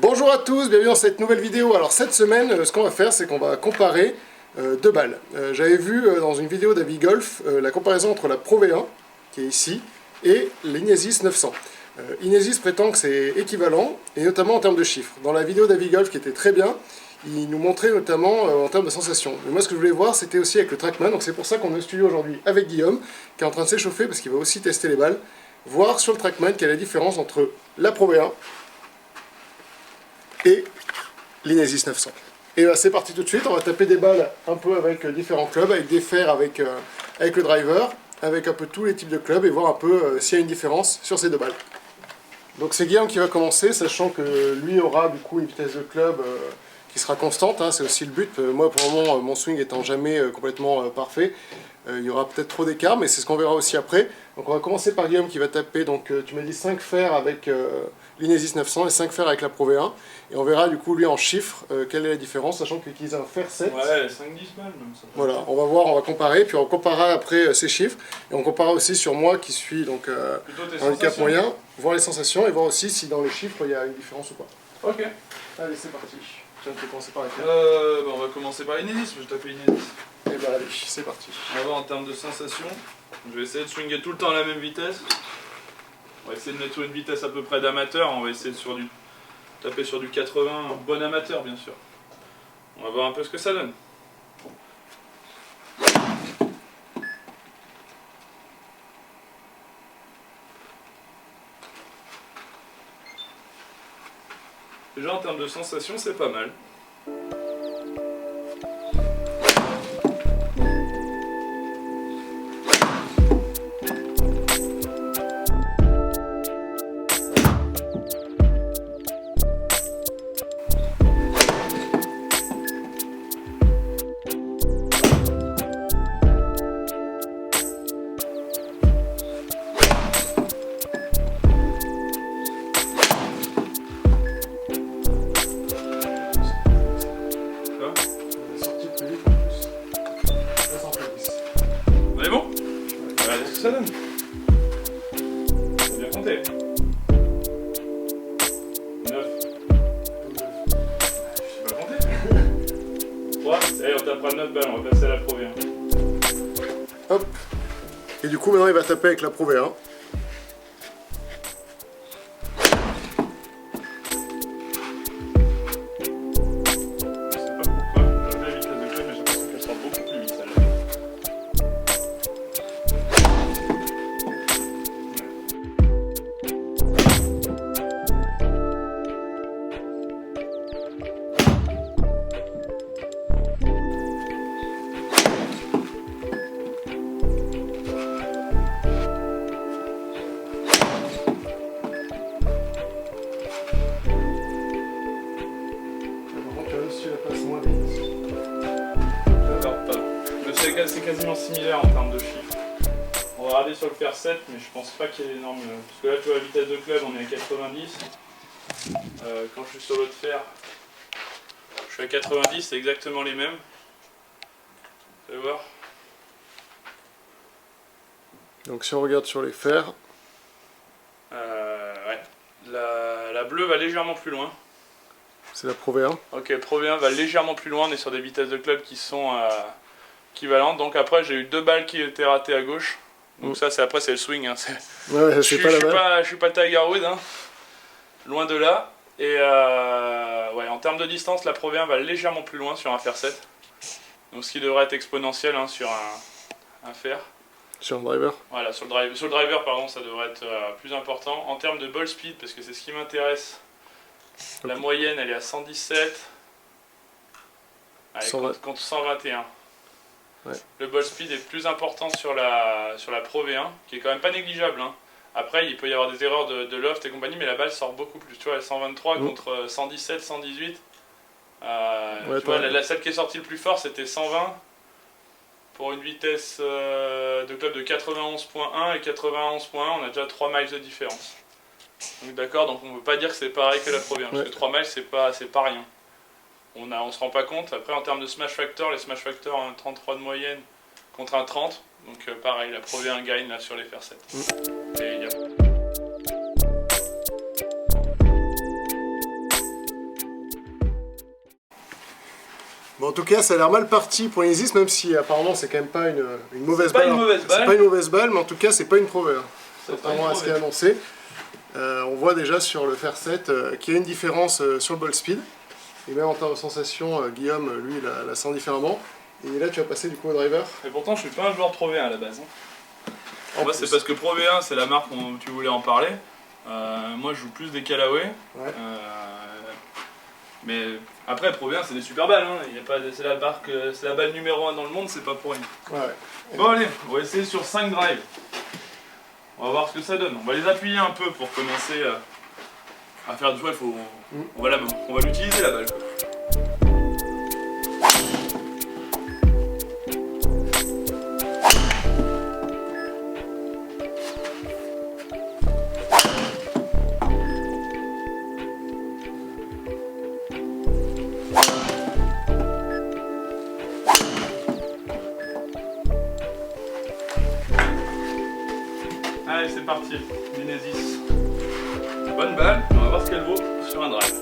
Bonjour à tous, bienvenue dans cette nouvelle vidéo. Alors cette semaine, ce qu'on va faire, c'est qu'on va comparer deux balles. J'avais vu dans une vidéo d'Avigolf la comparaison entre la Pro V1, qui est ici, et l'Inesis 900. Inesis prétend que c'est équivalent, et notamment en termes de chiffres. Dans la vidéo d'Avigolf, qui était très bien, il nous montrait notamment en termes de sensations. Mais moi, ce que je voulais voir, c'était aussi avec le Trackman, donc c'est pour ça qu'on est au studio aujourd'hui avec Guillaume, qui est en train de s'échauffer, parce qu'il va aussi tester les balles, voir sur le Trackman quelle est la différence entre la Pro V1 et l'Inesis 900. Et bah, c'est parti tout de suite, on va taper des balles un peu avec différents clubs, avec des fers, avec le driver, avec un peu tous les types de clubs, et voir un peu s'il y a une différence sur ces deux balles. Donc c'est Guillaume qui va commencer, sachant que lui aura du coup une vitesse de club qui sera constante, hein, c'est aussi le but. Moi pour le moment, mon swing étant jamais complètement parfait, il y aura peut-être trop d'écart, mais c'est ce qu'on verra aussi après. Donc on va commencer par Guillaume qui va taper, donc tu m'as dit 5 fers avec l'Inesis 900 et 5 fers avec la Pro V1. Et on verra du coup lui en chiffres quelle est la différence, sachant qu'il utilise un fer 7. Ouais, 5-10 balles même ça. Voilà, on va voir, on va comparer, puis on comparera après ces chiffres. Et on comparera aussi sur moi qui suis donc handicap moyen, voir les sensations et voir aussi si dans les chiffres il y a une différence ou pas. Ok. Allez, c'est parti. Tu vas commencer par laquelle On va commencer par Inesis, je vais taper Inesis. Et bah allez, c'est parti. On va voir en termes de sensations. Je vais essayer de swinger tout le temps à la même vitesse. On va essayer de mettre sur une vitesse à peu près d'amateur. On va essayer de taper sur du 80, bon amateur bien sûr. On va voir un peu ce que ça donne. Déjà en termes de sensations, c'est pas mal. Ça donne. C'est bien compté. 9. Je sais pas compter. 3. Allez, on tapera 9 balles, on va passer à la Pro V1. Hop. Et du coup maintenant il va taper avec la Pro V1. C'est quasiment similaire en termes de chiffres. On va regarder sur le fer 7, mais je pense pas qu'il y ait énorme. Parce que là, tu vois, la vitesse de club, on est à 90. Quand je suis sur l'autre fer, je suis à 90, c'est exactement les mêmes. Vous allez voir. Donc si on regarde sur les fers. Ouais. La bleue va légèrement plus loin. C'est la Pro V1. Ok, le Pro V1 va légèrement plus loin. On est sur des vitesses de club qui sont équivalentes. Donc après, j'ai eu 2 balles qui étaient ratées à gauche. Donc ça, après, c'est le swing. Hein. Ouais, je suis pas Tiger Woods. Hein. Loin de là. Et ouais, en termes de distance, la Pro V1 va légèrement plus loin sur un fer 7. Donc ce qui devrait être exponentiel hein, sur un fer. Sur un driver. Voilà, sur le driver, pardon, ça devrait être plus important. En termes de ball speed, parce que c'est ce qui m'intéresse, la moyenne, elle est à 117. Allez, contre 121. Ouais. Le ball speed est plus important sur la Pro V1, qui est quand même pas négligeable. Hein. Après, il peut y avoir des erreurs de loft et compagnie, mais la balle sort beaucoup plus. Tu vois, 123 contre 117, 118. Ouais, tu vois, celle qui est sortie le plus fort, c'était 120. Pour une vitesse de club de 91.1 et 91.1, on a déjà 3 miles de différence. Donc d'accord, donc on ne peut pas dire que c'est pareil que la Pro V1, parce que 3 miles c'est pas rien. On se rend pas compte. Après en termes de smash factor, les smash factor ont un 33 de moyenne contre un 30. Donc pareil, la Pro V1 gagne là sur les fer 7. Et Bon, en tout cas, ça a l'air mal parti pour l'Inesis, même si apparemment c'est quand même pas une mauvaise balle. C'est pas une mauvaise balle, mais en tout cas, c'est pas une Pro V1. Contrairement à ce qui est annoncé. On voit déjà sur le Fair 7 qu'il y a une différence sur le ball speed. Et même en termes de sensation, Guillaume, lui, la sent différemment. Et là, tu vas passer du coup au driver. Et pourtant, je suis pas un joueur Pro V1 à la base. Moi, c'est parce que Pro V1, c'est la marque dont tu voulais en parler. Moi, je joue plus des Callaway. Ouais. Mais après, Pro V1, c'est des super balles. C'est la balle numéro 1 dans le monde, c'est pas pour rien. Ouais. Bon, allez, on va essayer sur 5 drives. On va voir ce que ça donne. On va les appuyer un peu pour commencer à faire du choix. On va l'utiliser la balle. Allez, c'est parti, l'Inesis. Bonne balle, on va voir ce qu'elle vaut sur un drive.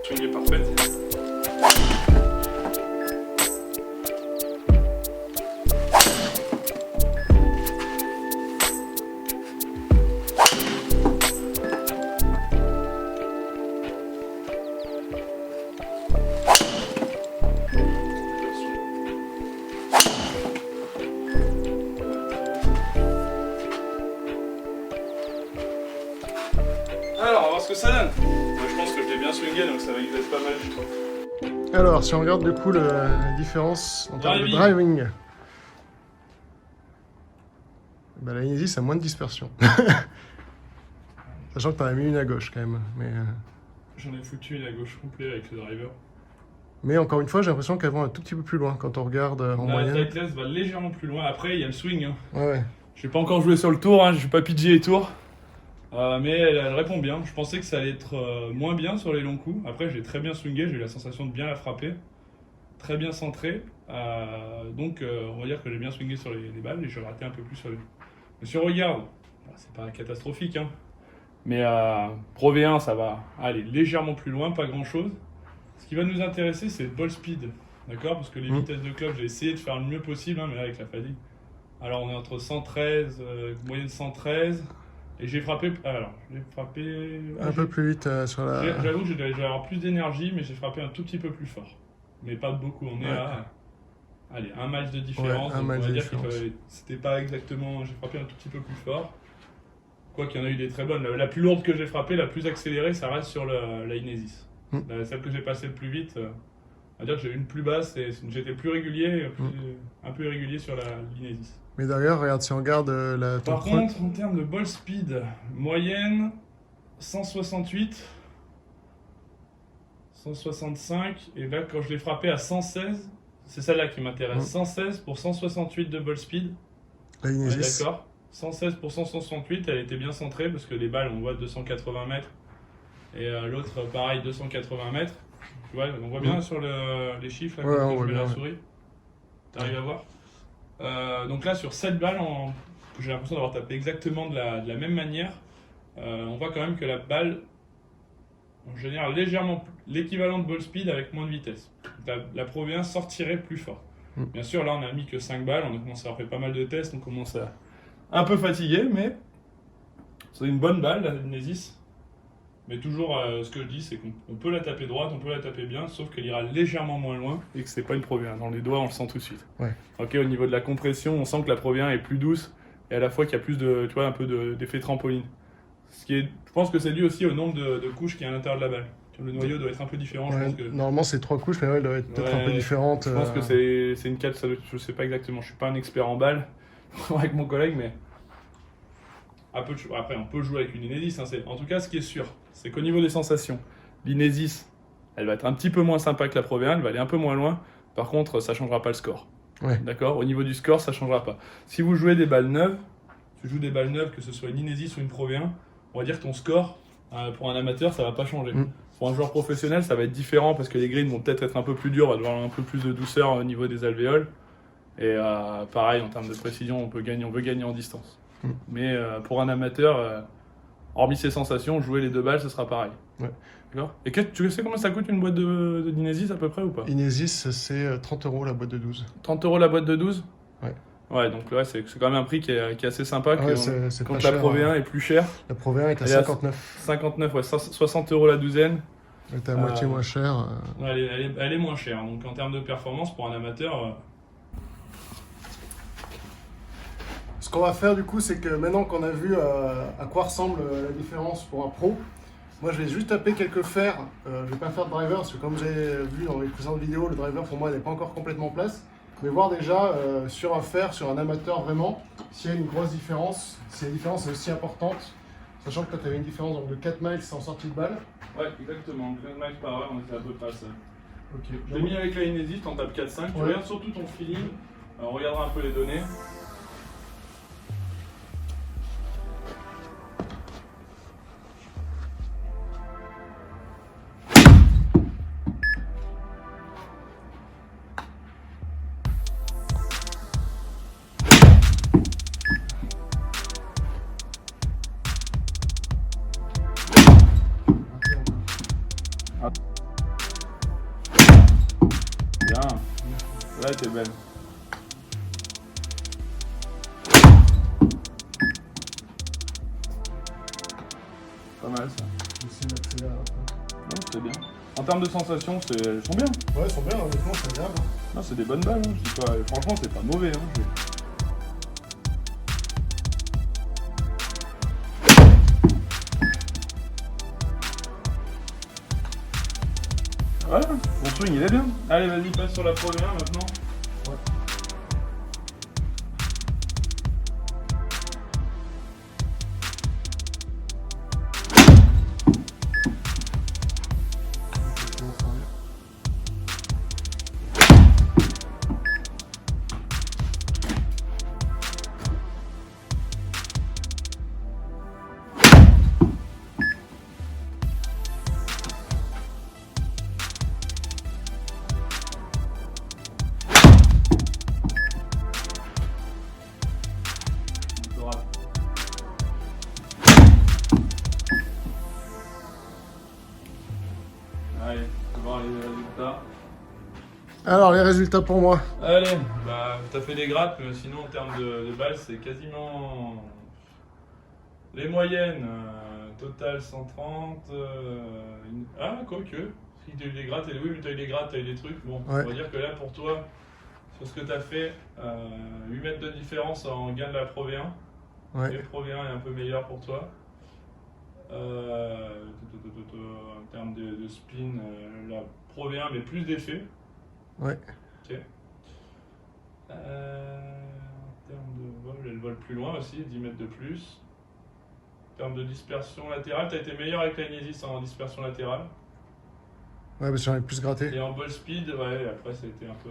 Swing est parfaite. Alors, on va voir ce que ça donne. Moi, je pense que je l'ai bien swingé, donc ça va être pas mal du tout. Alors, si on regarde du coup la différence en termes de driving, bah, la Inesis a moins de dispersion. Sachant que tu en as mis une à gauche quand même. J'en ai foutu une à gauche complet avec le driver. Mais encore une fois, j'ai l'impression qu'elle va un tout petit peu plus loin quand on regarde en moyenne. La tightless va légèrement plus loin. Après, il y a le swing. Hein. Ouais. Je n'ai pas encore joué sur le tour, hein. Je ne suis pas PG et tour. Mais elle répond bien. Je pensais que ça allait être moins bien sur les longs coups. Après, j'ai très bien swingé, j'ai eu la sensation de bien la frapper. Très bien centré. Donc, on va dire que j'ai bien swingé sur les balles et je ratais un peu plus sur les. Mais si on regarde, c'est pas catastrophique. Hein. Mais Pro V1, ça va aller légèrement plus loin, pas grand chose. Ce qui va nous intéresser, c'est le ball speed. D'accord? Parce que les vitesses de club, j'ai essayé de faire le mieux possible, hein, mais là, avec la fatigue. Alors, on est entre 113, moyenne 113. Et j'ai frappé. Un peu plus vite sur la. J'avoue que je devais avoir plus d'énergie, mais j'ai frappé un tout petit peu plus fort. Mais pas beaucoup. On est à. Allez, un match de différence. Ouais, on va dire que c'était pas exactement. J'ai frappé un tout petit peu plus fort. Quoi qu'il y en a eu des très bonnes. La plus lourde que j'ai frappée, la plus accélérée, ça reste sur la Inesis. Celle que j'ai passée le plus vite, on va dire que j'ai eu une plus basse et j'étais plus régulier, un peu irrégulier sur l'Inesis. Mais d'ailleurs, regarde, si on regarde la... Par contre, en termes de ball speed, moyenne 168, 165, et là quand je l'ai frappé à 116, c'est celle-là qui m'intéresse, 116 pour 168 de ball speed. La Inesis. Ouais, d'accord, 116 pour 168, elle était bien centrée parce que les balles on voit 280 mètres et l'autre pareil 280 mètres. Tu vois, on voit bien sur les chiffres là, quand je mets la souris. T'arrives à voir? Donc là sur cette balle, j'ai l'impression d'avoir tapé exactement de la même manière. On voit quand même que la balle on génère légèrement l'équivalent de ball speed avec moins de vitesse. La Pro V1 sortirait plus fort. Bien sûr là on a mis que 5 balles, on a commencé à faire pas mal de tests, on commence à un peu fatigué, mais c'est une bonne balle la Inesis. Mais toujours, ce que je dis, c'est qu'on peut la taper droite, on peut la taper bien, sauf qu'elle ira légèrement moins loin et que c'est pas une Pro V1. Dans les doigts, on le sent tout de suite. Ouais. Ok, au niveau de la compression, on sent que la Pro V1 est plus douce et à la fois qu'il y a plus de, tu vois, un peu d'effet trampoline. Je pense que c'est dû aussi au nombre de couches qu'il y a à l'intérieur de la balle. Le noyau doit être un peu différent. Ouais, je pense que... Normalement, c'est 3 couches, mais elle doit être peut-être un peu différente. Je pense que c'est une 4, je sais pas exactement. Je suis pas un expert en balle avec mon collègue, mais. Après, on peut jouer avec une Inesis. Hein, en tout cas, ce qui est sûr, c'est qu'au niveau des sensations, l'Inesis, elle va être un petit peu moins sympa que la Pro V1, elle va aller un peu moins loin. Par contre, ça ne changera pas le score. Ouais. D'accord? Au niveau du score, ça ne changera pas. Si vous jouez des balles neuves, tu joues des balles neuves, que ce soit une Inesis ou une Pro V1, on va dire que ton score, pour un amateur, ça ne va pas changer. Pour un joueur professionnel, ça va être différent parce que les greens vont peut-être être un peu plus durs, on va devoir avoir un peu plus de douceur au niveau des alvéoles. Et pareil, en termes de précision, on veut gagner en distance. Mais pour un amateur, hormis ces sensations, jouer les 2 balles, ce sera pareil. Ouais. D'accord. Et tu sais combien ça coûte une boîte d'Inesis à peu près ou pas? Inesis, c'est 30 € la boîte de 12. 30 € la boîte de 12? Ouais. Ouais, donc là, c'est quand même un prix qui est assez sympa. Ouais, c'est quand pas la cher, Pro V1 est plus chère. La Pro V1 est à Elle est à 59. 59, ouais, 60 € la douzaine. Elle est à moitié moins cher. Ouais, elle est moins chère. Donc en termes de performance, pour un amateur... Ce qu'on va faire du coup, c'est que maintenant qu'on a vu à quoi ressemble la différence pour un pro, moi je vais juste taper quelques fers. Je vais pas faire de driver parce que comme vous avez vu dans les précédentes vidéos, le driver pour moi n'est pas encore complètement en place. Mais voir déjà sur un fer, sur un amateur vraiment, s'il y a une grosse différence, si la différence est aussi importante, sachant que toi tu avais une différence donc, de 4 miles en sortie de balle. Ouais, exactement. 4 miles par heure, on était à peu près à ça. Ok. Je l'ai mis avec la Inesis, t'en tapes 4-5. Tu regardes surtout ton feeling. On regardera un peu les données. Bien. Là, t'es belle. Pas mal ça. Non, c'est bien. En termes de sensations, elles sont bien. Ouais, elles sont bien, honnêtement, c'est agréable. Non, c'est des bonnes balles. Hein. Franchement, c'est pas mauvais. Hein. Voilà, mon swing il est bien. Allez, vas-y, passe sur la Pro V1 maintenant. Ouais. Allez, on va voir les résultats. Alors, les résultats pour moi. Allez, bah t'as fait des grattes, mais sinon en termes de balles, c'est quasiment les moyennes. Total 130. Ah, quoique. Si t'as eu des grattes, oui, mais t'as eu des grattes, t'as eu des trucs. Bon, Ouais. on va dire que là pour toi, sur ce que t'as fait, 8 mètres de différence en gain de la Pro V1. Ouais. Le Pro V1 est un peu meilleur pour toi. En termes de spin, la Pro V1 met plus d'effet. Ouais. Ok. En termes de vol, elle vole plus loin aussi, 10 mètres de plus. En termes de dispersion latérale, tu as été meilleur avec la Inesis en dispersion latérale. Ouais, parce que j'en ai plus gratté. Et en ball speed, ouais, après ça a été un peu.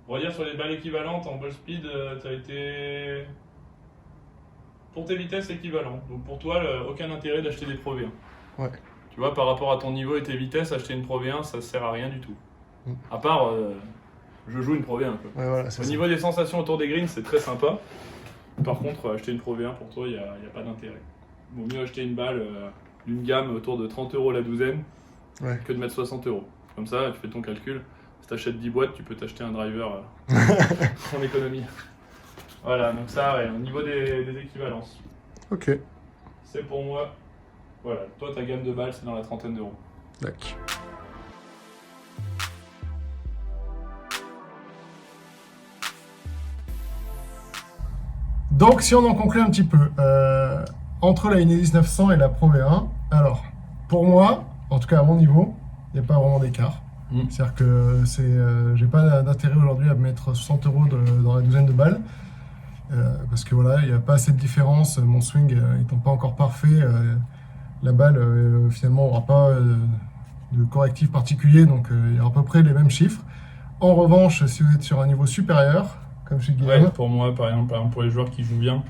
On va dire sur les balles équivalentes, en ball speed, tu as été. Pour tes vitesses équivalentes. Donc pour toi, aucun intérêt d'acheter des Pro V1. Ouais. Tu vois, par rapport à ton niveau et tes vitesses, acheter une Pro V1, ça sert à rien du tout. À part, je joue une Pro V1. Quoi. Ouais, voilà, Au niveau des sensations autour des greens, c'est très sympa. Par contre, acheter une Pro V1 pour toi, il n'y a pas d'intérêt. Il vaut mieux acheter une balle d'une gamme autour de 30 € la douzaine que de mettre 60 €. Comme ça, tu fais ton calcul. Si tu achètes 10 boîtes, tu peux t'acheter un driver en économie. Voilà, donc ça, ouais, au niveau des équivalences. Ok. C'est pour moi. Voilà, toi, ta gamme de balles, c'est dans la trentaine d'euros. D'accord. Donc, si on en conclut un petit peu, entre la Inesis 900 et la Pro V1, alors, pour moi, en tout cas à mon niveau, il n'y a pas vraiment d'écart. C'est-à-dire que j'ai pas d'intérêt aujourd'hui à mettre 60 € dans la douzaine de balles. Parce que voilà, il n'y a pas assez de différence. Mon swing étant pas encore parfait, la balle finalement n'aura pas de correctif particulier, donc il y aura à peu près les mêmes chiffres. En revanche, si vous êtes sur un niveau supérieur, comme chez Guillaume, Ouais, pour moi, par exemple, pour les joueurs qui jouent bien,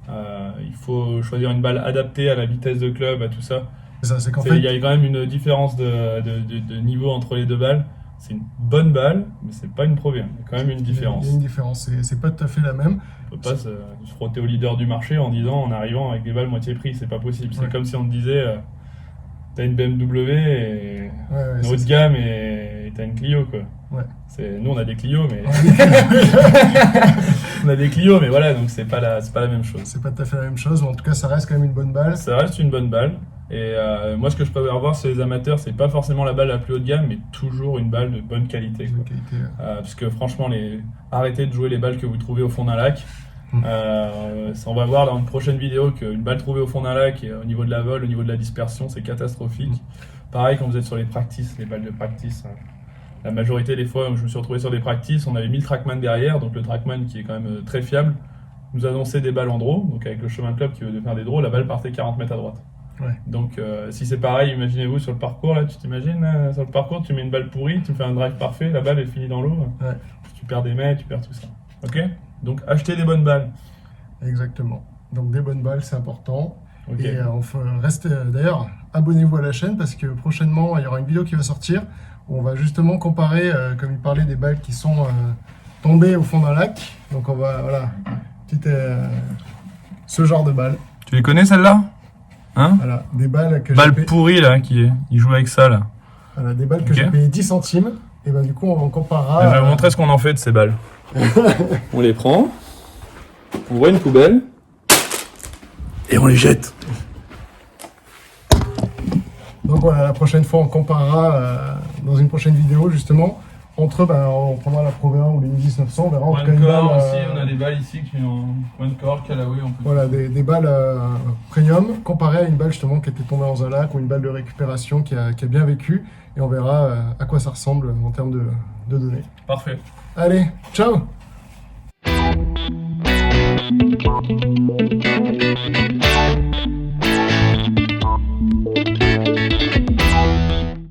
il faut choisir une balle adaptée à la vitesse de club, à tout ça. c'est qu'en Il fait, y a quand même une différence de niveau entre les deux balles. c'est une bonne balle, mais c'est pas une Pro V1. Il y a quand même une différence. Il y a une différence, c'est pas tout à fait la même. On peut pas se frotter au leader du marché en disant, en arrivant avec des balles moitié prix, c'est pas possible. C'est comme si on te disait, t'as une BMW et une haut de gamme et t'as une Clio, quoi. Ouais. Nous on a des Clio, mais on a des Clio, mais voilà, donc c'est pas la même chose. C'est pas tout à fait la même chose, mais en tout cas ça reste quand même une bonne balle. Ça reste une bonne balle. Et moi, ce que je préfère voir sur les amateurs, c'est pas forcément la balle la plus haut de gamme, mais toujours une balle de bonne qualité. Quoi. Parce que franchement, arrêtez de jouer les balles que vous trouvez au fond d'un lac. On va voir dans une prochaine vidéo qu'une balle trouvée au fond d'un lac, au niveau de la vol, au niveau de la dispersion, c'est catastrophique. Pareil quand vous êtes sur les practices, les balles de practice. La majorité des fois où je me suis retrouvé sur des practices, on avait mis le trackman derrière, donc le trackman qui est quand même très fiable, nous annonçait des balles en draw, donc avec le chemin club qui veut faire des draws, la balle partait 40 mètres à droite. Ouais. Donc si c'est pareil, imaginez-vous sur le parcours, là, tu t'imagines, sur le parcours, tu mets une balle pourrie, tu fais un drive parfait, la balle elle finit dans l'eau, tu perds des mètres, tu perds tout ça. Ok ? Donc achetez des bonnes balles. Exactement. Donc des bonnes balles, c'est important. Okay. Et restez d'ailleurs, abonnez-vous à la chaîne parce que prochainement il y aura une vidéo qui va sortir où on va justement comparer, comme il parlait, des balles qui sont tombées au fond d'un lac. Donc on va, voilà, ce genre de balles. Tu les connais celles-là ? Hein ? Voilà, des balles que balles pourries là, il joue avec ça là. Voilà, des balles que j'ai payé 10 centimes. Et ben du coup on comparera. Je vais vous montrer ce qu'on en fait de ces balles. On les prend, on voit une poubelle et on les jette. Donc voilà, la prochaine fois on comparera dans une prochaine vidéo justement entre on prendra la Pro V1 ou les 1900, on verra en tout cas une balle. Aussi, on a des balles ici qui ont One Core, Callaway. Voilà, des balles premium comparées à une balle justement qui était tombée dans un lac ou une balle de récupération qui a bien vécu et on verra à quoi ça ressemble en termes de données. Parfait. Allez, ciao.